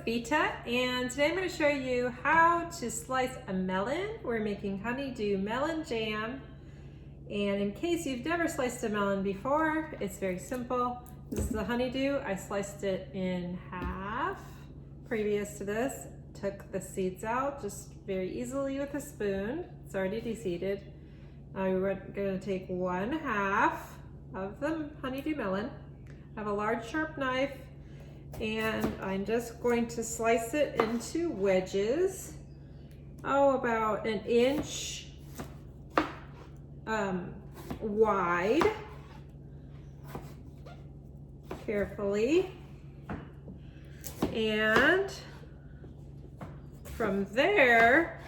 Vita, and today I'm going to show you how to slice a melon. We're making honeydew melon jam, and in case you've never sliced a melon before, it's very simple. This is the honeydew. I sliced it in half previous to this. Took the seeds out just very easily with a spoon. It's already de-seeded. We're going to take 1/2 of the honeydew melon. I have a large sharp knife, and I'm just going to slice it into wedges, about 1 inch wide, carefully. And from there,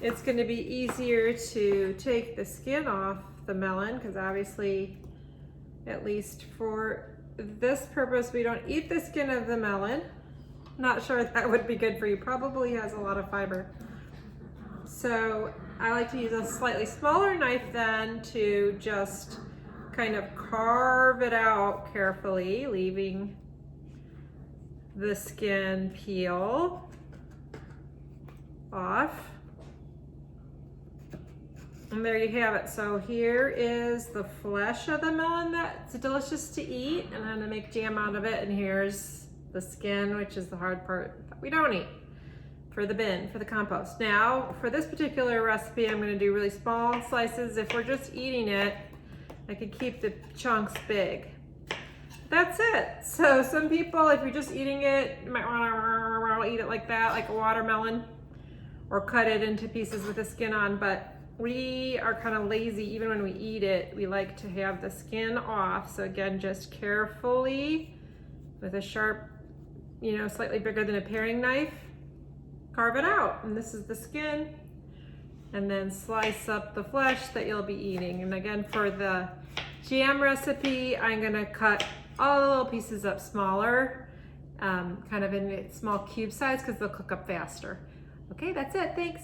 it's going to be easier to take the skin off the melon, because obviously, at least for this purpose, we don't eat the skin of the melon. Not sure that would be good for you. Probably has a lot of fiber. So I like to use a slightly smaller knife then to just kind of carve it out carefully, leaving the skin peel off. And there you have it. So here is the flesh of the melon that's delicious to eat, and I'm gonna make jam out of it. And here's the skin, which is the hard part that we don't eat, for the bin, for the compost. Now, for this particular recipe, I'm gonna do really small slices. If we're just eating it, I could keep the chunks big. That's it. So some people, if you're just eating it, you might wanna eat it like that, like a watermelon, or cut it into pieces with the skin on, but we are kind of lazy. Even when we eat it, we like to have the skin off. So again, just carefully with a sharp, slightly bigger than a paring knife, carve it out. And this is the skin. And then slice up the flesh that you'll be eating. And again, for the jam recipe, I'm gonna cut all the little pieces up smaller, kind of in small cube size, because they'll cook up faster. Okay, that's it, thanks.